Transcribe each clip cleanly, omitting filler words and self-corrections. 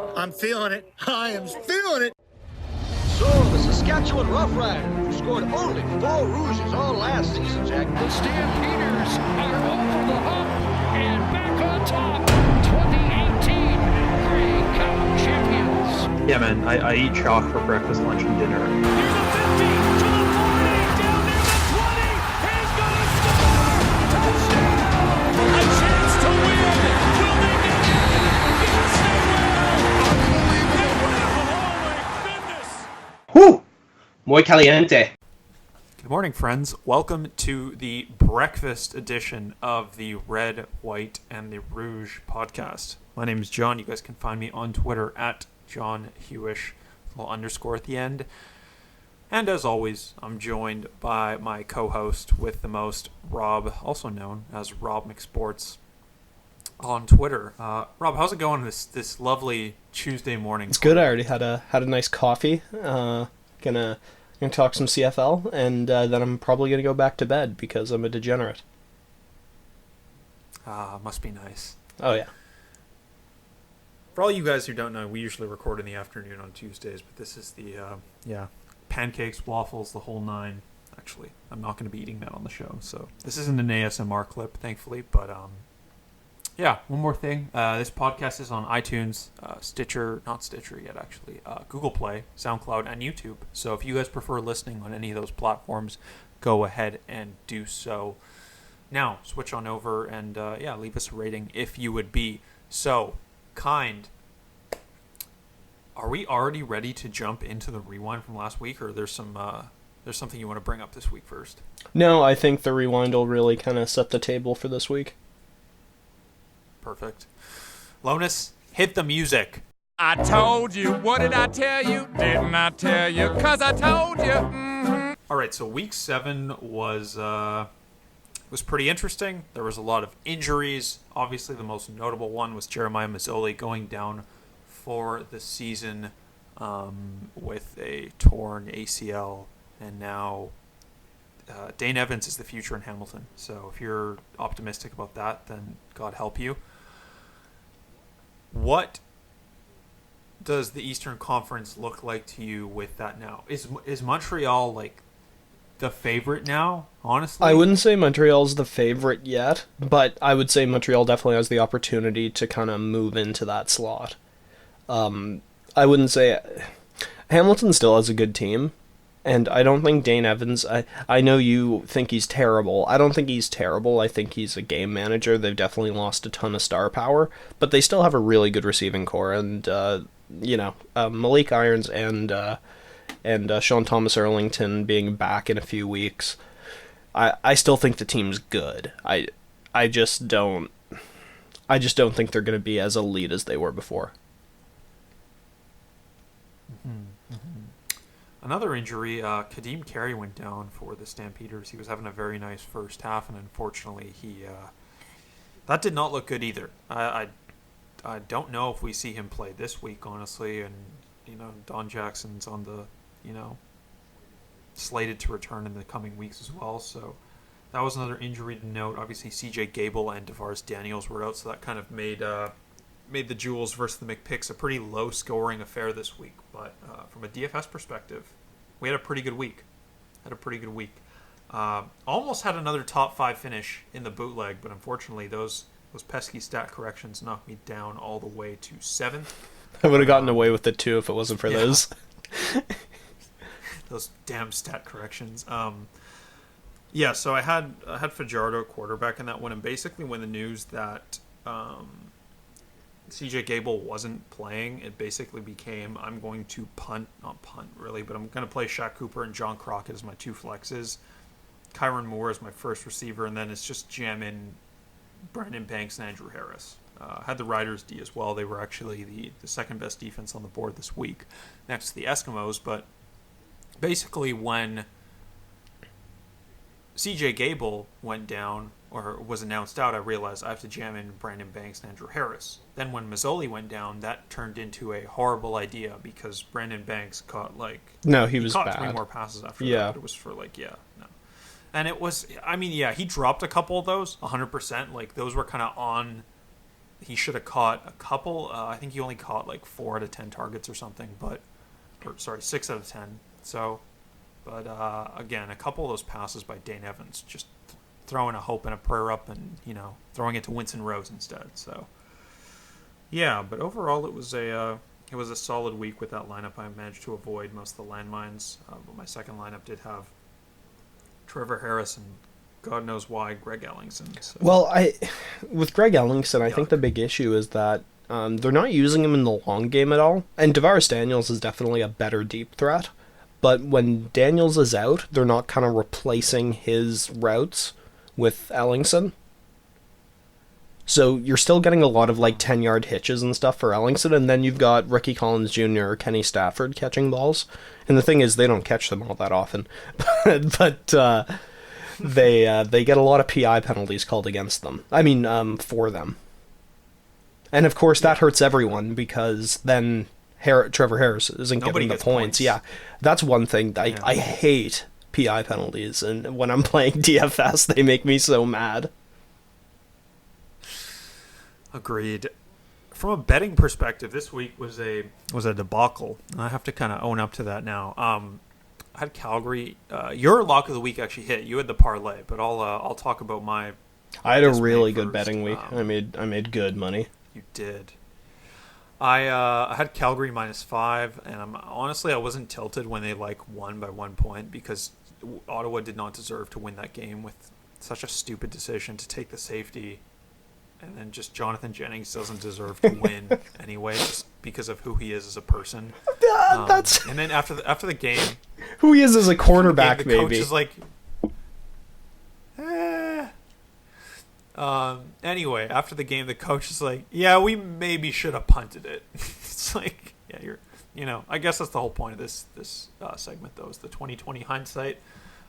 I'm feeling it. I am feeling it. So, the Saskatchewan Roughriders, who scored only 4 Rouges all last season, Jack. The Stampeders are over the hump and back on top. 2018 Grey Cup champions. Yeah, man, I eat chalk for breakfast, lunch, and dinner. Here's a 50 to the 40, down near the 20. He's gonna score! Touchdown! A chance to win! Will they get it? Yes, they will! Unbelievable! They will! Holy goodness! Whew! Muy caliente. Good morning, friends. Welcome to the breakfast edition of the Red, White, and the Rouge podcast. My name is John. You guys can find me on Twitter at John Hewish, little underscore at the end. And as always, I'm joined by my co-host with the most, Rob, also known as Rob McSports on Twitter. Rob, how's it going this lovely Tuesday morning? It's good. I already had a nice coffee. Gonna talk some CFL, and then I'm probably gonna go back to bed because I'm a degenerate. Must be nice. Oh yeah. For all you guys who don't know, we usually record in the afternoon on Tuesdays, but this is the pancakes, waffles, the whole nine. Actually, I'm not going to be eating that on the show, so this isn't an ASMR clip, thankfully. But one more thing. This podcast is on iTunes, Stitcher, not Stitcher yet, actually, Google Play, SoundCloud, and YouTube. So if you guys prefer listening on any of those platforms, go ahead and do so. Now, switch on over and leave us a rating if you would be so kind. Are we already ready to jump into the rewind from last week, or there's something you want to bring up this week first? No, I think the rewind will really kind of set the table for this week. Perfect. Lonus, hit the music. I told you. What did I tell you? Didn't I tell you? 'Cause I told you. Mm-hmm. All right, so week 7 was pretty interesting. There was a lot of injuries. Obviously, the most notable one was Jeremiah Masoli going down for the season with a torn ACL, and now Dane Evans is the future in Hamilton. So if you're optimistic about that, then God help you. What does the Eastern Conference look like to you with that now? Is Montreal like the favorite now, honestly? I wouldn't say Montreal's the favorite yet, but I would say Montreal definitely has the opportunity to kind of move into that slot. I wouldn't say... Hamilton still has a good team, and I don't think Dane Evans... I know you think he's terrible. I don't think he's terrible. I think he's a game manager. They've definitely lost a ton of star power, but they still have a really good receiving core, and, Malik Irons and Sean Thomas Erlington being back in a few weeks, I still think the team's good. I just don't think they're going to be as elite as they were before. Another injury, Kadeem Carey went down for the Stampeders. He was having a very nice first half, and unfortunately, that did not look good either. I don't know if we see him play this week, honestly, and Don Jackson's on the slated to return in the coming weeks as well. So that was another injury to note. Obviously, C.J. Gable and DeVaris Daniels were out, so that kind of made the Jewels versus the McPicks a pretty low-scoring affair this week. But from a DFS perspective, we had a pretty good week. Almost had another top 5 finish in the bootleg, but unfortunately, those pesky stat corrections knocked me down all the way to 7th. I would have gotten away with it too if it wasn't for those. Those damn stat corrections. So I had Fajardo quarterback in that one, and basically when the news that CJ Gable wasn't playing, it basically became I'm going to not punt really, but I'm going to play Shaq Cooper and John Crockett as my 2 flexes, Kyron Moore as my first receiver, and then it's just jam in Brandon Banks and Andrew Harris. Had the Riders D as well. They were actually the second best defense on the board this week next to the Eskimos. But basically when CJ Gable went down or was announced out, I realized I have to jam in Brandon Banks and Andrew Harris. Then when Masoli went down, that turned into a horrible idea because Brandon Banks caught he was caught bad. 3 more passes after that. But it was for no. And it was, he dropped a couple of those, 100%. Like, those were kind of on he should have caught a couple. I think he only caught like 4 out of 10 targets or something, 6 out of 10. So, but again, a couple of those passes by Dane Evans, just throwing a hope and a prayer up, and throwing it to Winston Rose instead. So, yeah, but overall it was a solid week with that lineup. I managed to avoid most of the landmines, but my second lineup did have Trevor Harris and God knows why Greg Ellingson. So. Well, with Greg Ellingson, I think the big issue is that they're not using him in the long game at all. And Tavares Daniels is definitely a better deep threat. But when Daniels is out, they're not kind of replacing his routes with Ellingson. So you're still getting a lot of 10-yard hitches and stuff for Ellingson, and then you've got Ricky Collins Jr. or Kenny Stafford catching balls. And the thing is, they don't catch them all that often. but they get a lot of PI penalties called against them. I mean, for them. And of course, that hurts everyone, because then Trevor Harris isn't getting the points. Yeah, that's one thing. I hate PI penalties, and when I'm playing DFS, they make me so mad. Agreed. From a betting perspective, this week was a debacle. I have to kind of own up to that now. I had Calgary. Your lock of the week actually hit. You had the parlay, but I'll talk about my. I had a really good betting week. I made good money. You did. I had Calgary -5, and honestly I wasn't tilted when they won by 1 point, because Ottawa did not deserve to win that game with such a stupid decision to take the safety. And then just Jonathan Jennings doesn't deserve to win anyway, just because of who he is as a person. And then after the game, who he is as a quarterback, the maybe. Coach is like, Anyway, after the game, the coach is like, "Yeah, we maybe should have punted it." It's like, yeah, I guess that's the whole point of this segment, though, is the 2020 hindsight.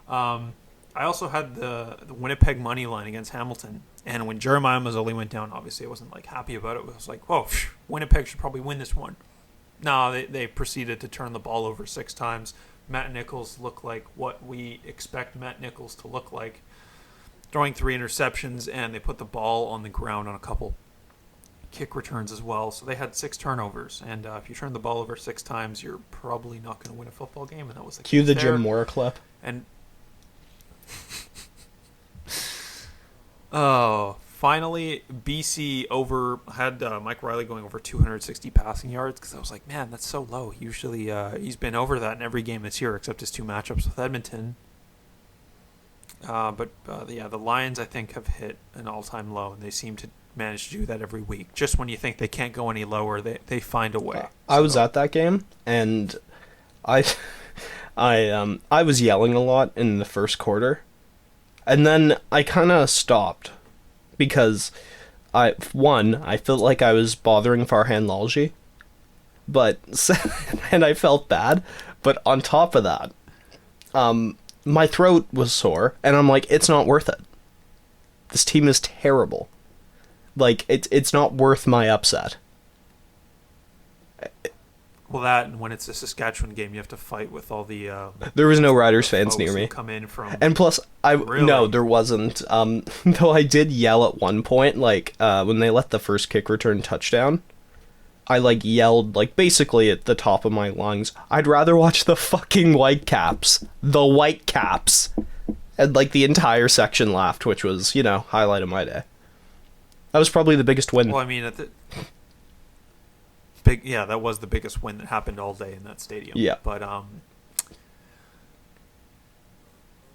I also had the Winnipeg money line against Hamilton, and when Jeremiah Mazzoli went down, obviously I wasn't happy about it. I was like, whoa, Winnipeg should probably win this one. No, they proceeded to turn the ball over 6 times. Matt Nichols looked like what we expect Matt Nichols to look like, throwing 3 interceptions, and they put the ball on the ground on a couple kick returns as well. So they had 6 turnovers, and if you turn the ball over 6 times, you're probably not going to win a football game, and that was the cue case the there. Jim Moore clip. And finally, BC had Mike Riley going over 260 passing yards, because I was like, man, that's so low. Usually he's been over that in every game this year except his 2 matchups with Edmonton. But the Lions, I think, have hit an all-time low, and they seem to manage to do that every week. Just when you think they can't go any lower, they find a way. I was at that game, and I was yelling a lot in the first quarter, and then I kind of stopped, because I felt like I was bothering Farhan Lalji, and I felt bad, but on top of that, my throat was sore, and I'm like, it's not worth it. This team is terrible. It's not worth my upset. Well, that, and when it's a Saskatchewan game, you have to fight with all the... there was no Riders fans near me. Come in from... And plus, Really? No, there wasn't. Though I did yell at one point, when they let the first kick return touchdown, I yelled basically at the top of my lungs, "I'd rather watch the fucking Whitecaps." The Whitecaps. And the entire section laughed, which was, highlight of my day. That was probably the biggest win. Well, I mean, that was the biggest win that happened all day in that stadium. Yeah. But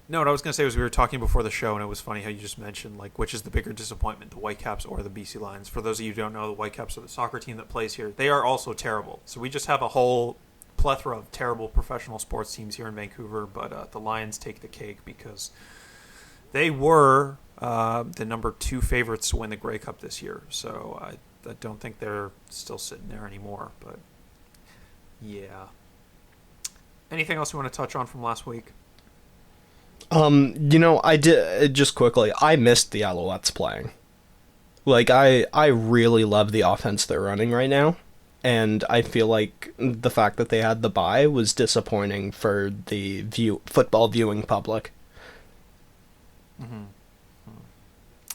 no, what I was going to say was, we were talking before the show, and it was funny how you just mentioned, which is the bigger disappointment, the Whitecaps or the BC Lions. For those of you who don't know, the Whitecaps are the soccer team that plays here. They are also terrible. So we just have a whole plethora of terrible professional sports teams here in Vancouver, but the Lions take the cake because they were the number 2 favorites to win the Grey Cup this year. So I don't think they're still sitting there anymore, but yeah. Anything else you want to touch on from last week? I did, just quickly, I missed the Alouettes playing. I really love the offense they're running right now, and I feel like the fact that they had the bye was disappointing for the football viewing public. Mm-hmm.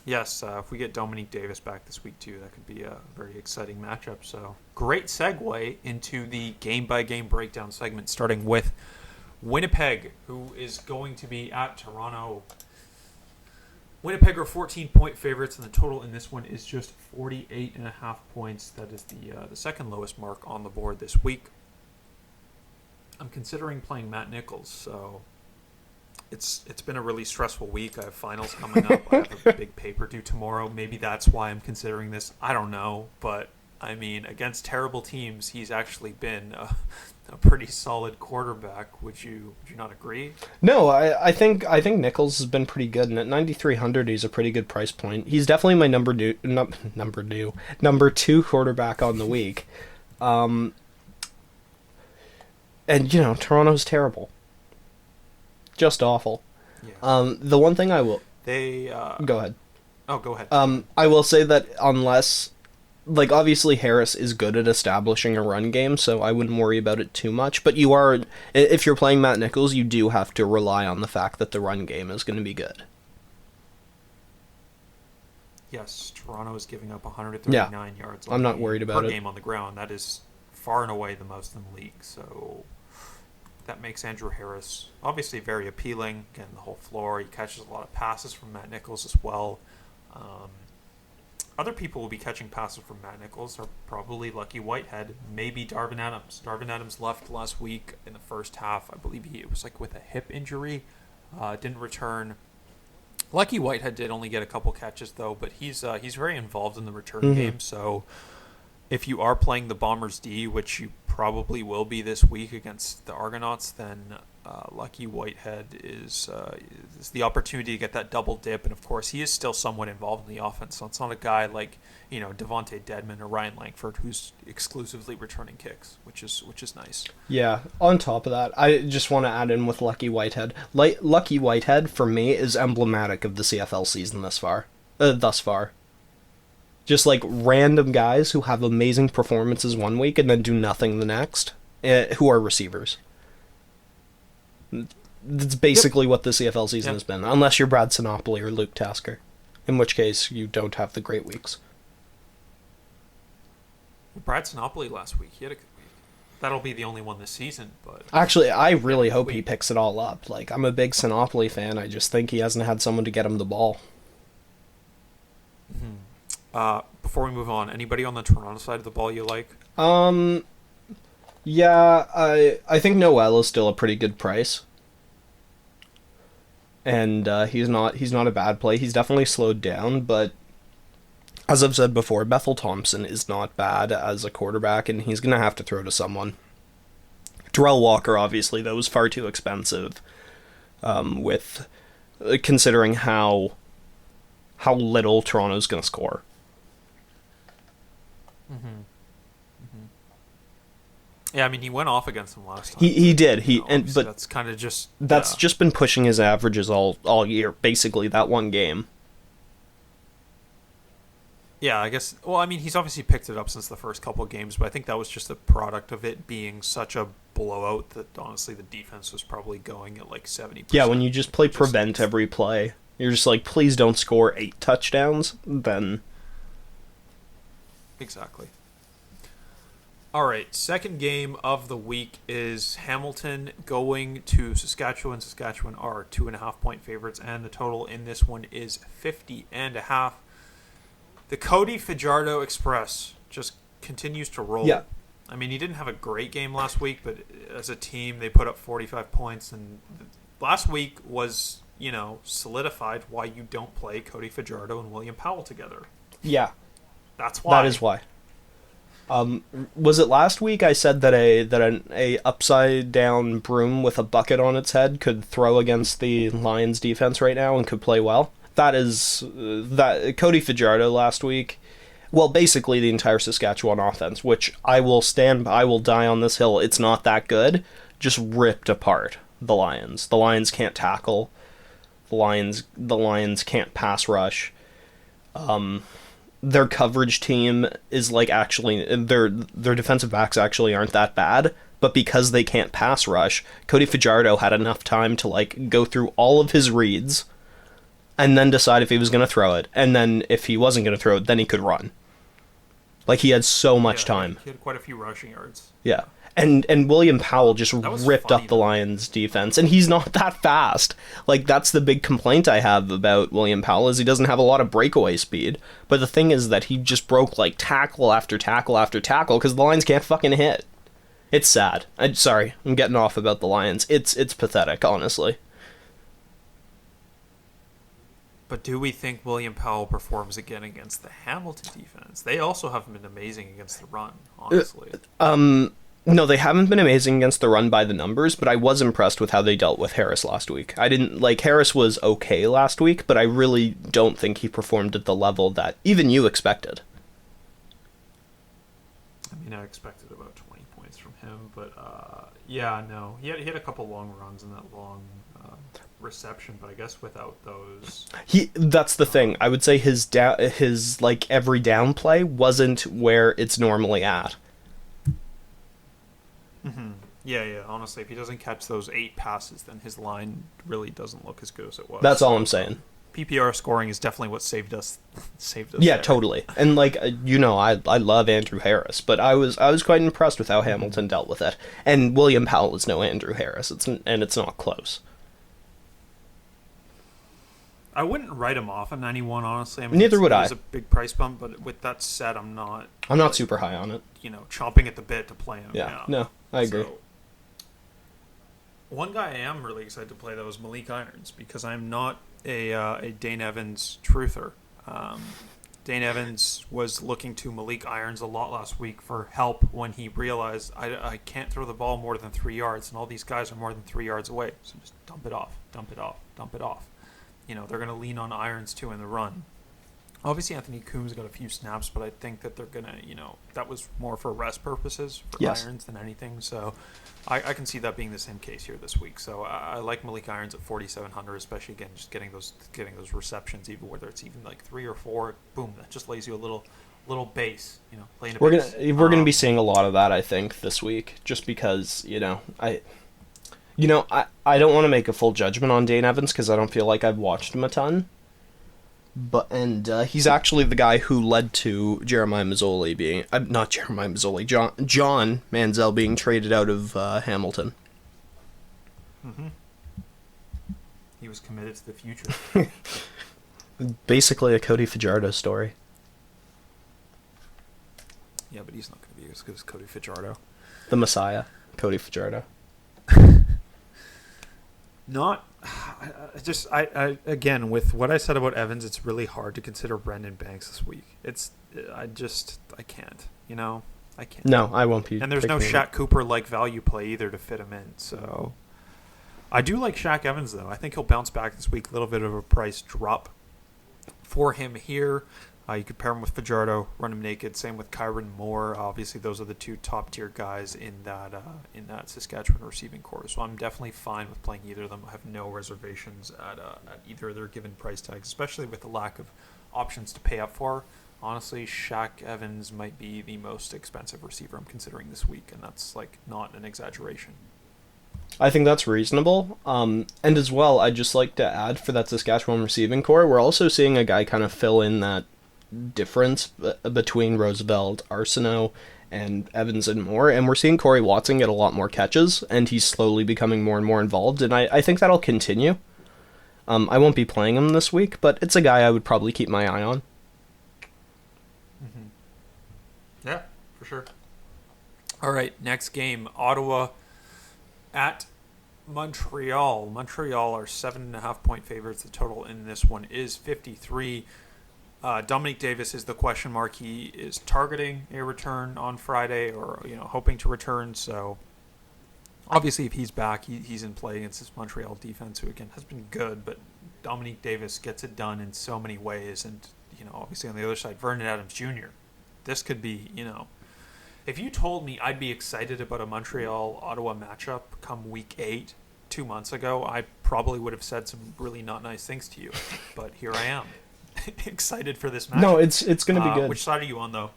Yes, if we get Dominique Davis back this week too, that could be a very exciting matchup. So great segue into the game-by-game breakdown segment, starting with Winnipeg, who is going to be at Toronto. Winnipeg are 14-point favorites, and the total in this one is just 48.5 points. That is the second lowest mark on the board this week. I'm considering playing Matt Nichols, so it's been a really stressful week. I have finals coming up. I have a big paper due tomorrow. Maybe that's why I'm considering this. I don't know, but I mean, against terrible teams, he's actually been a pretty solid quarterback. Would you not agree? No, I think Nichols has been pretty good, and at 9,300, he's a pretty good price point. He's definitely my number two quarterback on the week. And Toronto's terrible, just awful. Yeah. The one thing I will go ahead. Oh, go ahead. I will say that unless, like, obviously Harris is good at establishing a run game, so I wouldn't worry about it too much. But if you're playing Matt Nichols, you do have to rely on the fact that the run game is going to be good. Yes, Toronto is giving up 139 yards. I'm not worried about per it. game on the ground. That is far and away the most in the league. So that makes Andrew Harris obviously very appealing. Again, the whole floor. He catches a lot of passes from Matt Nichols as well. Other people will be catching passes from Matt Nichols are probably Lucky Whitehead, maybe Darvin Adams. Darvin Adams left last week in the first half. I believe it was like with a hip injury. Didn't return. Lucky Whitehead did only get a couple catches though, but he's very involved in the return game. So if you are playing the Bombers D, which you probably will be this week against the Argonauts, then Lucky Whitehead is the opportunity to get that double dip. And of course, he is still somewhat involved in the offense. So it's not a guy like Devontae Dedmon or Ryan Langford who's exclusively returning kicks, which is nice. Yeah. On top of that, I just want to add in with Lucky Whitehead. Lucky Whitehead for me is emblematic of the CFL season thus far. Just like random guys who have amazing performances one week and then do nothing the next, who are receivers. That's basically what the CFL season has been, unless you're Brad Sinopoli or Luke Tasker, in which case you don't have the great weeks. Brad Sinopoli last week, he had a good week. That'll be the only one this season, but actually, I really hope he picks it all up. Like, I'm a big Sinopoli fan. I just think he hasn't had someone to get him the ball. Before we move on, anybody on the Toronto side of the ball you like? Yeah, I think Noel is still a pretty good price. And he's not a bad play. He's definitely slowed down, but as I've said before, Bethel Thompson is not bad as a quarterback, and he's going to have to throw to someone. Terrell Walker, obviously, though, was far too expensive, with considering how little Toronto's going to score. Yeah, I mean, he went off against them last time. He did. But that's kind of just just been pushing his averages all year. Basically, that one game. Yeah, I guess. Well, I mean, he's obviously picked it up since the first couple of games, but I think that was just a product of it being such a blowout that honestly the defense was probably going at like 70%. Yeah, when you just play prevent every play, you're just like, please don't score 8 touchdowns. Then exactly. All right, second game of the week is Hamilton going to Saskatchewan. Saskatchewan are 2.5-point favorites, and the total in this one is 50.5. The Cody Fajardo Express just continues to roll. Yeah. I mean, he didn't have a great game last week, but as a team, they put up 45 points, and last week was, solidified why you don't play Cody Fajardo and William Powell together. Yeah. That's why. That is why. Was it last week I said that a upside down broom with a bucket on its head could throw against the Lions defense right now and could play well? That Cody Fajardo last week, well, basically the entire Saskatchewan offense, which I will die on this hill. It's not that good. Just ripped apart the Lions. The Lions can't tackle. The Lions can't pass rush. Their coverage team is their defensive backs actually aren't that bad, but because they can't pass rush, Cody Fajardo had enough time to go through all of his reads and then decide if he was going to throw it, and then if he wasn't going to throw it, then he could run. Like, he had so much time. He had quite a few rushing yards. Yeah. And William Powell just ripped funny, up the Lions' defense, and he's not that fast. Like, that's the big complaint I have about William Powell, is he doesn't have a lot of breakaway speed. But the thing is that he just broke, like, tackle after tackle after tackle, because the Lions can't fucking hit. It's sad. Sorry, I'm getting off about the Lions. It's pathetic, honestly. But do we think William Powell performs again against the Hamilton defense? They also haven't been amazing against the run, honestly. No, they haven't been amazing against the run by the numbers, but I was impressed with how they dealt with Harris last week. Harris was okay last week, but I really don't think he performed at the level that even you expected. I mean, I expected about 20 points from him, but yeah, no. He had a couple long runs and that long reception, but I guess without those... That's the thing. I would say his every down play wasn't where it's normally at. Mm-hmm. Yeah. Honestly, if he doesn't catch those 8 passes, then his line really doesn't look as good as it was. That's all I'm saying. PPR scoring is definitely what saved us. Yeah, there. Totally. And I love Andrew Harris, but I was quite impressed with how Hamilton dealt with it. And William Powell is no Andrew Harris. It's not close. I wouldn't write him off at 91, honestly. I mean, Neither would I. It's a big price bump, but with that said, I'm not super high on it. Chomping at the bit to play him. Yeah. No, I agree. So, one guy I am really excited to play, though, is Malik Irons, because I'm not a Dane Evans truther. Dane Evans was looking to Malik Irons a lot last week for help when he realized I can't throw the ball more than 3 yards, and all these guys are more than 3 yards away. So just dump it off. They're going to lean on Irons, too, in the run. Obviously, Anthony Coombs got a few snaps, but I think that they're going to, that was more for rest purposes for Irons than anything. So I can see that being the same case here this week. So I like Malik Irons at 4,700, especially, again, just getting those receptions, even whether it's even like 3 or 4. Boom, that just lays you a little base, playing a base. We're gonna be seeing a lot of that, I think, this week, just because, I don't want to make a full judgment on Dane Evans because I don't feel like I've watched him a ton. And he's actually the guy who led to Jeremiah Mazzoli being... not Jeremiah Mazzoli, John Manziel being traded out of Hamilton. Mm-hmm. He was committed to the future. Basically a Cody Fajardo story. Yeah, but he's not going to be as good as Cody Fajardo. The Messiah, Cody Fajardo. Again, with what I said about Evans, it's really hard to consider Brendan Banks this week. I can't, I can't. No, I won't be. And there's no Shaq Cooper-like value play either to fit him in, so. I do like Shaq Evans, though. I think he'll bounce back this week. A little bit of a price drop for him here. You could pair him with Fajardo, run him naked. Same with Kyron Moore. Obviously, those are the 2 top-tier guys in that Saskatchewan receiving core. So I'm definitely fine with playing either of them. I have no reservations at either of their given price tags, especially with the lack of options to pay up for. Honestly, Shaq Evans might be the most expensive receiver I'm considering this week, and that's not an exaggeration. I think that's reasonable. And as well, I'd just like to add for that Saskatchewan receiving core, we're also seeing a guy kind of fill in that difference between Roosevelt, Arsenault, and Evans and Moore, and we're seeing Corey Watson get a lot more catches, and he's slowly becoming more and more involved, and I think that'll continue. I won't be playing him this week, but it's a guy I would probably keep my eye on. Mm-hmm. Yeah, for sure. All right, next game, Ottawa at Montreal. Montreal are 7.5-point favorites. The total in this one is 53. Dominique Davis is the question mark. He is targeting a return on Friday, or hoping to return. So obviously, if he's back, he's in play against this Montreal defense, who again has been good. But Dominique Davis gets it done in so many ways, and obviously on the other side, Vernon Adams Jr. This could be If you told me I'd be excited about a Montreal-Ottawa matchup come Week 8 2 months ago, I probably would have said some really not nice things to you. But here I am. Excited for this match. No, it's going to be good. Which side are you on, though?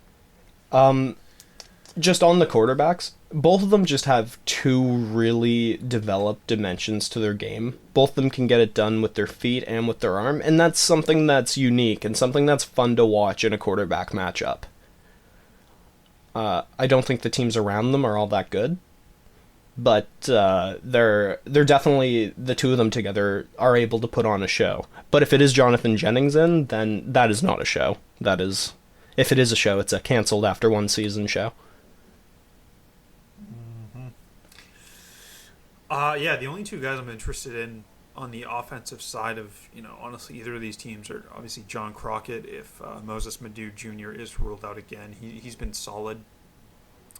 Just on the quarterbacks, both of them just have two really developed dimensions to their game. Both of them can get it done with their feet and with their arm, and that's something that's unique and something that's fun to watch in a quarterback matchup. I don't think the teams around them are all that good, but they're definitely, the two of them together are able to put on a show. But if it is Jonathan Jennings in, then that is not a show. That is, if it is a show, it's a canceled after one season show. Yeah, the only two guys I'm interested in on the offensive side of, honestly, either of these teams are obviously John Crockett. If Moses Madu Jr. is ruled out again, he's been solid.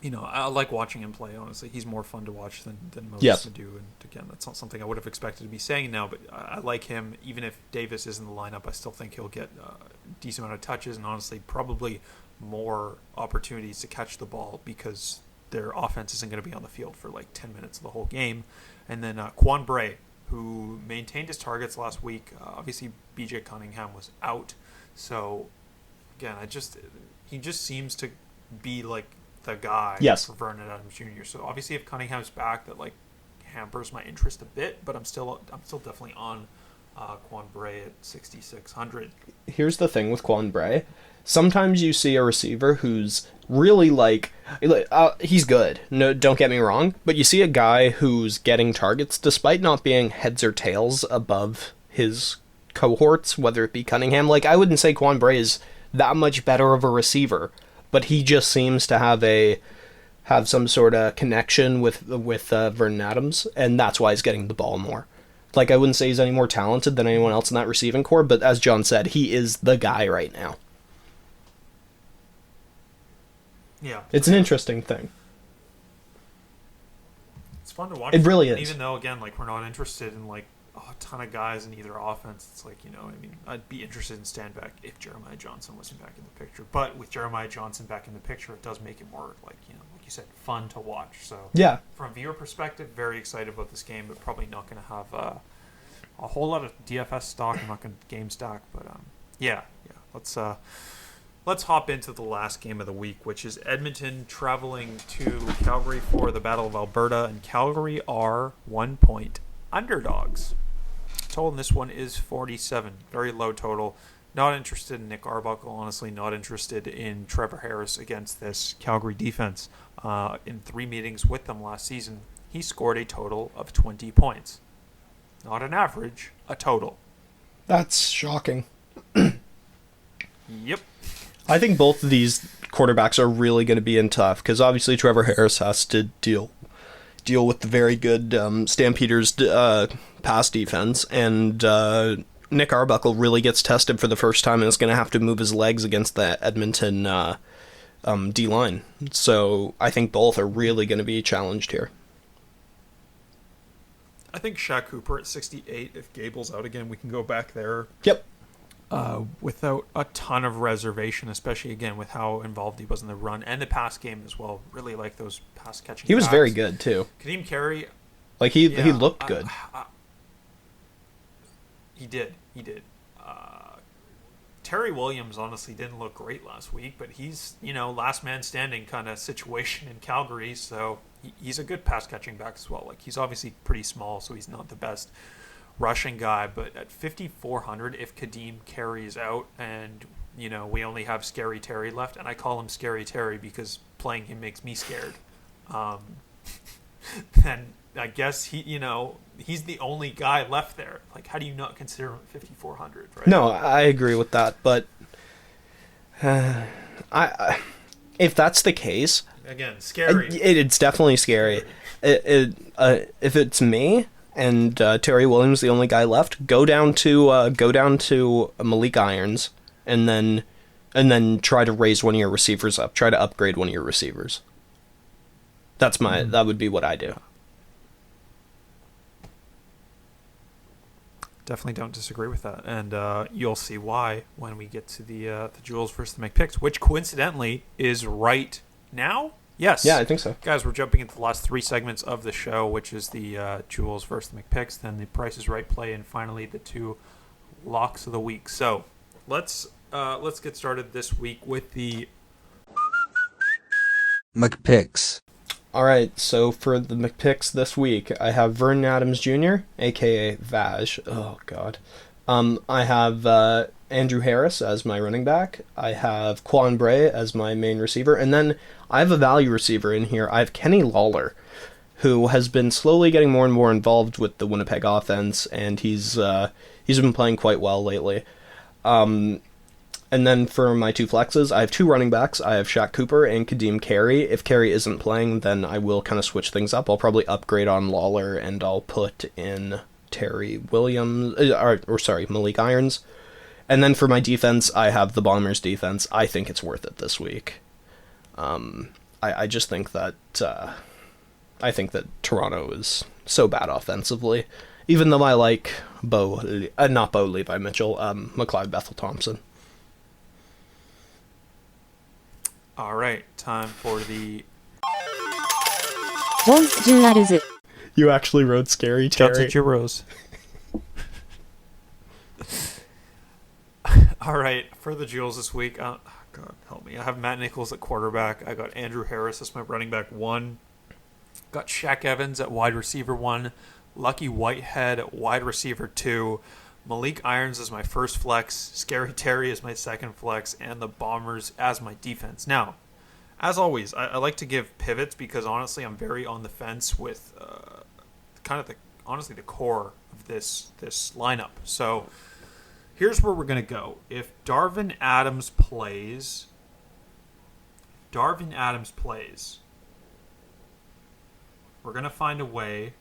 I like watching him play, honestly. He's more fun to watch than Moses Madu. And again, that's not something I would have expected to be saying now, but I like him. Even if Davis is in the lineup, I still think he'll get a decent amount of touches and honestly probably more opportunities to catch the ball because their offense isn't going to be on the field for like 10 minutes of the whole game. And then Quan Bray, who maintained his targets last week. Obviously, B.J. Cunningham was out. So, again, he just seems to be like the guy for Vernon Adams Jr. So, obviously, if Cunningham's back, that like hampers my interest a bit. But I'm still definitely on Quan Bray at 6,600. Here's the thing with Quan Bray. Sometimes you see a receiver who's really he's good. No, don't get me wrong, but you see a guy who's getting targets despite not being heads or tails above his cohorts, whether it be Cunningham. Like, I wouldn't say Quan Bray is that much better of a receiver, but he just seems to have some sort of connection with Vernon Adams, and that's why he's getting the ball more. Like, I wouldn't say he's any more talented than anyone else in that receiving core, but as John said, he is the guy right now. Yeah. It's an interesting thing. It's fun to watch. It really is. Even though, again, like, we're not interested in, like, a ton of guys in either offense. It's like, I'd be interested in Stanback if Jeremiah Johnson wasn't back in the picture. But with Jeremiah Johnson back in the picture, it does make it more, like you said, fun to watch. So, yeah. From a viewer perspective, very excited about this game, but probably not going to have a whole lot of DFS stock. I'm not going to game stock, but, yeah. Let's hop into the last game of the week, which is Edmonton traveling to Calgary for the Battle of Alberta, and Calgary are 1-point underdogs. Total in this one is 47. Very low total. Not interested in Nick Arbuckle, honestly. Not interested in Trevor Harris against this Calgary defense. In 3 meetings with them last season, he scored a total of 20 points. Not an average, a total. That's shocking. Yep. I think both of these quarterbacks are really going to be in tough because obviously Trevor Harris has to deal with the very good Stampeders pass defense, and Nick Arbuckle really gets tested for the first time and is going to have to move his legs against the Edmonton D-line. So I think both are really going to be challenged here. I think Shaq Cooper at 68. If Gable's out again, we can go back there. Yep. Without a ton of reservation, especially again with how involved he was in the run and the pass game as well. Really like those pass catching. He was backs. very good too. Kadeem Carey, he looked good. He did. Terry Williams honestly didn't look great last week, but he's last man standing kind of situation in Calgary, so he's a good pass catching back as well. Like, he's obviously pretty small, so he's not the best rushing guy, but at 5,400, if Kadeem Carey's out and we only have Scary Terry left, and I call him Scary Terry because playing him makes me scared, then I guess he's the only guy left there. Like, how do you not consider him 5,400? Right? No, I agree with that, but if that's the case, again, scary. It's definitely scary. If it's me and Terry Williams, the only guy left, go down to Malik Irons, and then try to raise one of your receivers up. Try to upgrade one of your receivers. That would be what I do. Definitely don't disagree with that, and you'll see why when we get to the Jules versus the McPicks, which coincidentally is right now. Yes. Yeah, I think so. Guys, we're jumping into the last 3 segments of the show, which is the Jules versus the McPicks, then the Price is Right play, and finally the 2 locks of the week. So let's get started this week with the McPicks. All right, so for the McPicks this week, I have Vernon Adams Jr., a.k.a. Vaj. Oh, God. I have Andrew Harris as my running back. I have Quan Bray as my main receiver. And then I have a value receiver in here. I have Kenny Lawler, who has been slowly getting more and more involved with the Winnipeg offense, and he's been playing quite well lately. And then for my two flexes, I have two running backs. I have Shaq Cooper and Kadeem Carey. If Carey isn't playing, then I will kind of switch things up. I'll probably upgrade on Lawler, and I'll put in Terry Williams, Malik Irons. And then for my defense, I have the Bombers defense. I think it's worth it this week. I just think that Toronto is so bad offensively, even though I like not Levi Mitchell, McLeod Bethel Thompson. All right, time for the... You actually wrote Scary Shots Terry. at your rose. All right, for the Jewels this week, God help me. I have Matt Nichols at quarterback. I got Andrew Harris as my running back 1. Got Shaq Evans at wide receiver 1. Lucky Whitehead at wide receiver 2. Malik Irons as my first flex. Scary Terry as my second flex. And the Bombers as my defense. Now, as always, I like to give pivots because honestly I'm very on the fence with the core of this lineup. So here's where we're going to go. If Darvin Adams plays, we're going to find a way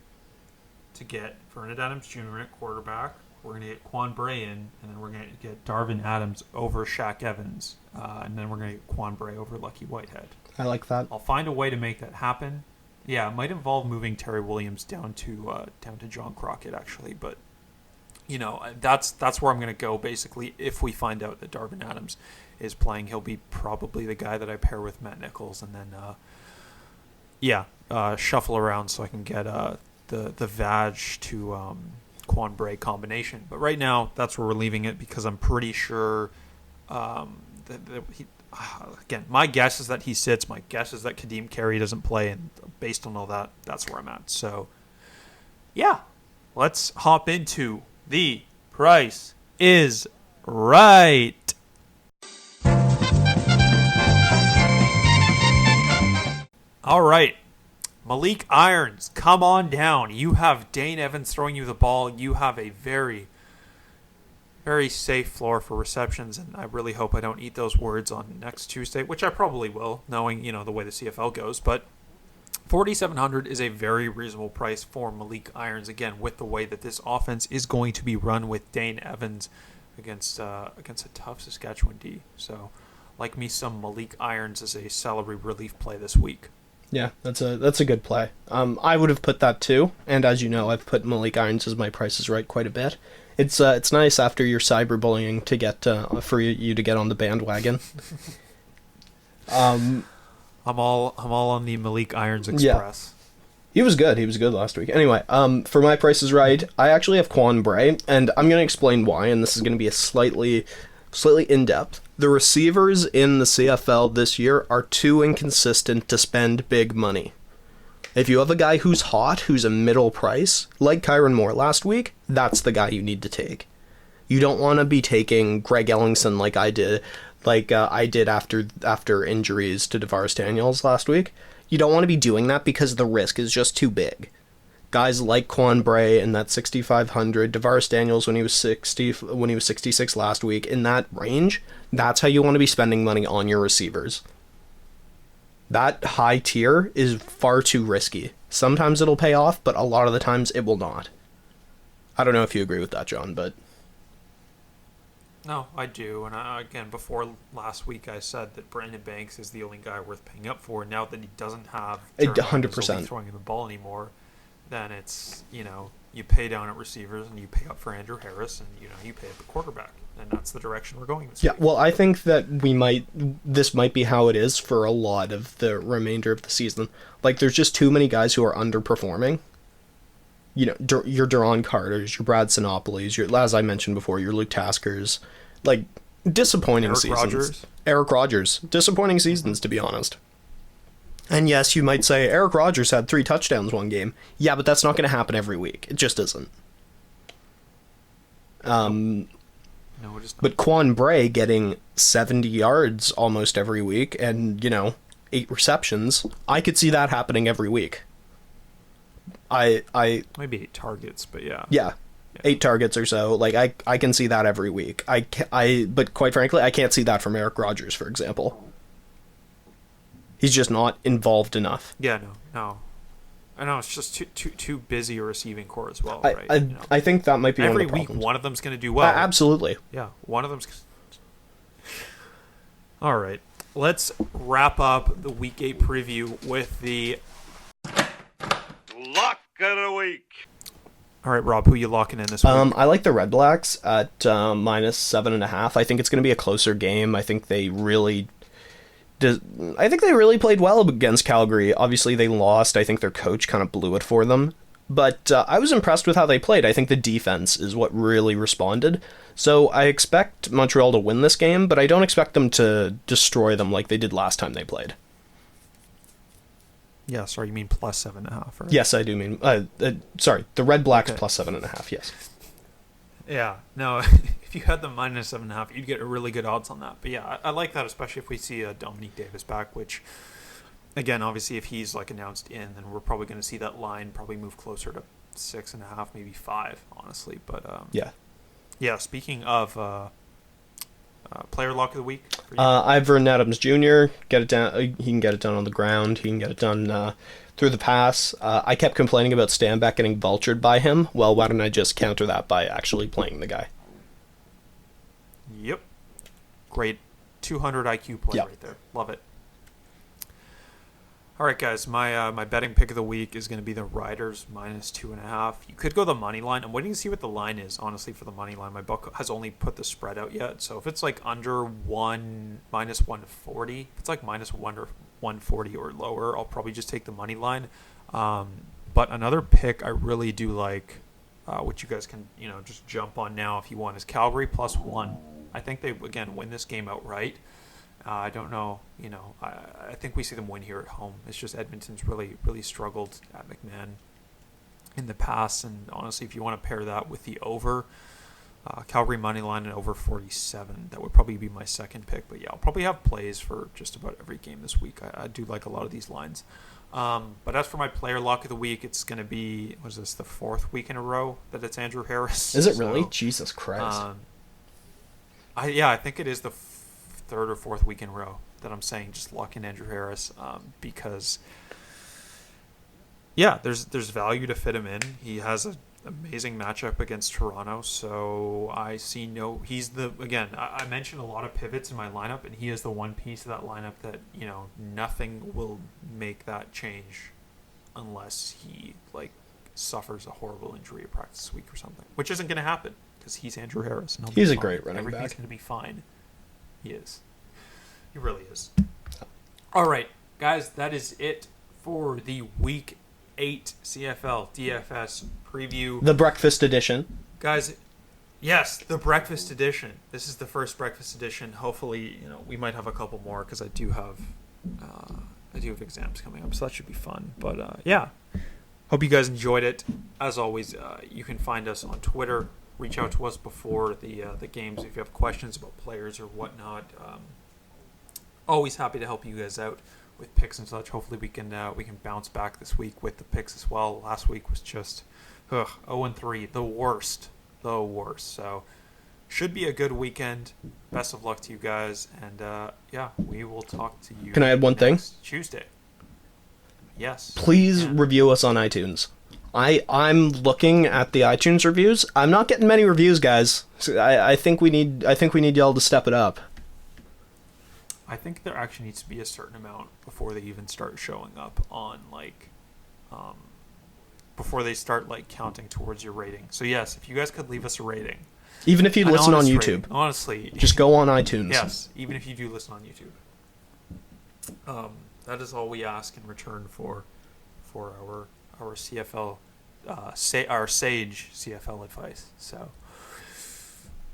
to get Vernon Adams Jr. at quarterback. We're going to get Quan Bray in, and then we're going to get Darvin Adams over Shaq Evans, and then we're going to get Quan Bray over Lucky Whitehead. I like that. I'll find a way to make that happen. Yeah, it might involve moving Terry Williams down to John Crockett, actually, but that's where I'm going to go. Basically, if we find out that Darvin Adams is playing, he'll be probably the guy that I pair with Matt Nichols, and then shuffle around so I can get the Vaj to Quan Bray combination. But right now, that's where we're leaving it because I'm pretty sure again, my guess is that he sits. My guess is that Kadeem Carey doesn't play, and based on all that, that's where I'm at. So, yeah, let's hop into The Price is Right. All right. Malik Irons, come on down. You have Dane Evans throwing you the ball. You have a very, very safe floor for receptions, and I really hope I don't eat those words on next Tuesday, which I probably will, knowing, the way the CFL goes. But $4,700 is a very reasonable price for Malik Irons, again, with the way that this offense is going to be run with Dane Evans against a tough Saskatchewan D. So, like me, some Malik Irons as a salary relief play this week. Yeah, that's a good play. I would have put that too, and as you know, I've put Malik Irons as my Price is Right quite a bit. It's nice after your cyberbullying to get for you to get on the bandwagon. I'm all on the Malik Irons Express. Yeah. He was good last week. Anyway, for my Price is Right, I actually have Quan Bray, and I'm going to explain why, and this is going to be a slightly in-depth. The receivers in the CFL this year are too inconsistent to spend big money. If you have a guy who's hot, who's a middle price, like Kyron Moore last week, that's the guy you need to take. You don't want to be taking Greg Ellingson like I did after injuries to DeVaris Daniels last week. You don't want to be doing that because the risk is just too big. Guys like Quan Bray in that 6,500, DeVaris Daniels when he was 66 last week, in that range, that's how you want to be spending money on your receivers. That high tier is far too risky. Sometimes it'll pay off, but a lot of the times it will not. I don't know if you agree with that, John, but... No, I do. And again, before last week, I said that Brandon Banks is the only guy worth paying up for. Now that he doesn't have 100% throwing him the ball anymore, then it's, you pay down at receivers and you pay up for Andrew Harris and, you pay up at quarterback. And that's the direction we're going this week. Well, I think that this might be how it is for a lot of the remainder of the season. Like, there's just too many guys who are underperforming. Your Duron Carters, your Brad Sinopolis, as I mentioned before, your Luke Taskers. Like, disappointing seasons. Eric Rogers. Disappointing seasons, to be honest. And yes, you might say Eric Rogers had 3 touchdowns one game. Yeah, but that's not going to happen every week. It just isn't. No, it is not. But Quan Bray getting 70 yards almost every week and, 8 receptions, I could see that happening every week. I Maybe 8 targets, but yeah. Yeah. 8 targets or so. Like, I can see that every week. But quite frankly, I can't see that from Eric Rogers, for example. He's just not involved enough. Yeah, no. I know, it's just too busy a receiving core as well, right? I think that might be every one of the week problems. one of them's going to do well. Absolutely. Yeah, one of them's... All right, let's wrap up the Week 8 preview with the... Lock of the week. All right, Rob, who are you locking in this week? I like the Red Blacks at minus 7.5. I think it's going to be a closer game. I think they really played well against Calgary. Obviously, they lost. I think their coach kind of blew it for them. But I was impressed with how they played. I think the defense is what really responded. So I expect Montreal to win this game, but I don't expect them to destroy them like they did last time they played. Yeah, sorry, you mean plus 7.5, right? Yes, I do mean... sorry, the Red Blacks plus 7.5, yes. Yeah, no, if you had the minus 7.5, you'd get a really good odds on that. But yeah, I like that, especially if we see Dominique Davis back, which, again, obviously if he's announced in, then we're probably going to see that line probably move closer to 6.5, maybe 5, honestly. But yeah, speaking of player lock of the week for you. Vernon Adams Jr. Get it down. He can get it done on the ground. He can get it done through the pass. I kept complaining about Stanback getting vultured by him. Well, why don't I just counter that by actually playing the guy? Yep. Great 200 IQ play right there. Love it. All right, guys. My betting pick of the week is going to be the Riders minus 2.5. You could go the money line. I'm waiting to see what the line is, honestly, for the money line. My book has only put the spread out yet. So if it's under 1, minus 140, if it's minus 1 or 140 or lower, I'll probably just take the money line. But another pick I really do like, which you guys can just jump on now if you want, is Calgary plus 1. I think they, again, win this game outright. I don't know, I think we see them win here at home. It's just Edmonton's really, really struggled at McMahon in the past. And honestly, if you want to pair that with the over, Calgary money line and over 47, that would probably be my second pick. But yeah, I'll probably have plays for just about every game this week. I do like a lot of these lines. But as for my player lock of the week, it's going to be, what is this, the 4th week in a row that it's Andrew Harris? Is it really? Jesus Christ. I think it is the 3rd or 4th week in a row that I'm saying just lock in Andrew Harris, because there's value to fit him in. He has an amazing matchup against Toronto, so I see I mentioned a lot of pivots in my lineup, and he is the one piece of that lineup that nothing will make that change unless he suffers a horrible injury at practice this week or something, which isn't going to happen because he's Andrew Harris and he's a great running back. Everything's going to be fine. He is. He really is. All right, guys, that is it for the Week 8 CFL DFS preview. The breakfast edition. Guys, yes, the breakfast edition. This is the first breakfast edition. Hopefully, we might have a couple more because I do have exams coming up, so that should be fun. But yeah, hope you guys enjoyed it. As always, you can find us on Twitter. Reach out to us before the games if you have questions about players or whatnot. Always happy to help you guys out with picks and such. Hopefully we can bounce back this week with the picks as well. Last week was just 0-3, the worst. So should be a good weekend. Best of luck to you guys, and we will talk to you. Can I add one thing? Tuesday. Yes. Please review us on iTunes. I'm looking at the iTunes reviews. I'm not getting many reviews, guys. So I think we need y'all to step it up. I think there actually needs to be a certain amount before they even start showing up on before they start counting towards your rating. So yes, if you guys could leave us a rating, even if you listen on YouTube, rating, honestly, just go on iTunes. Yes, even if you do listen on YouTube, that is all we ask in return for our CFL, our sage CFL advice. So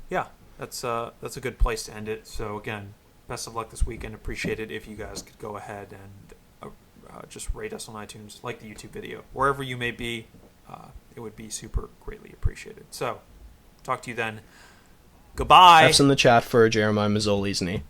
yeah, that's a good place to end it. So again, best of luck this weekend. Appreciate it if you guys could go ahead and just rate us on iTunes, like the YouTube video. Wherever you may be, it would be super greatly appreciated. So, talk to you then. Goodbye. F's in the chat for Jeremiah Mazzoli's knee.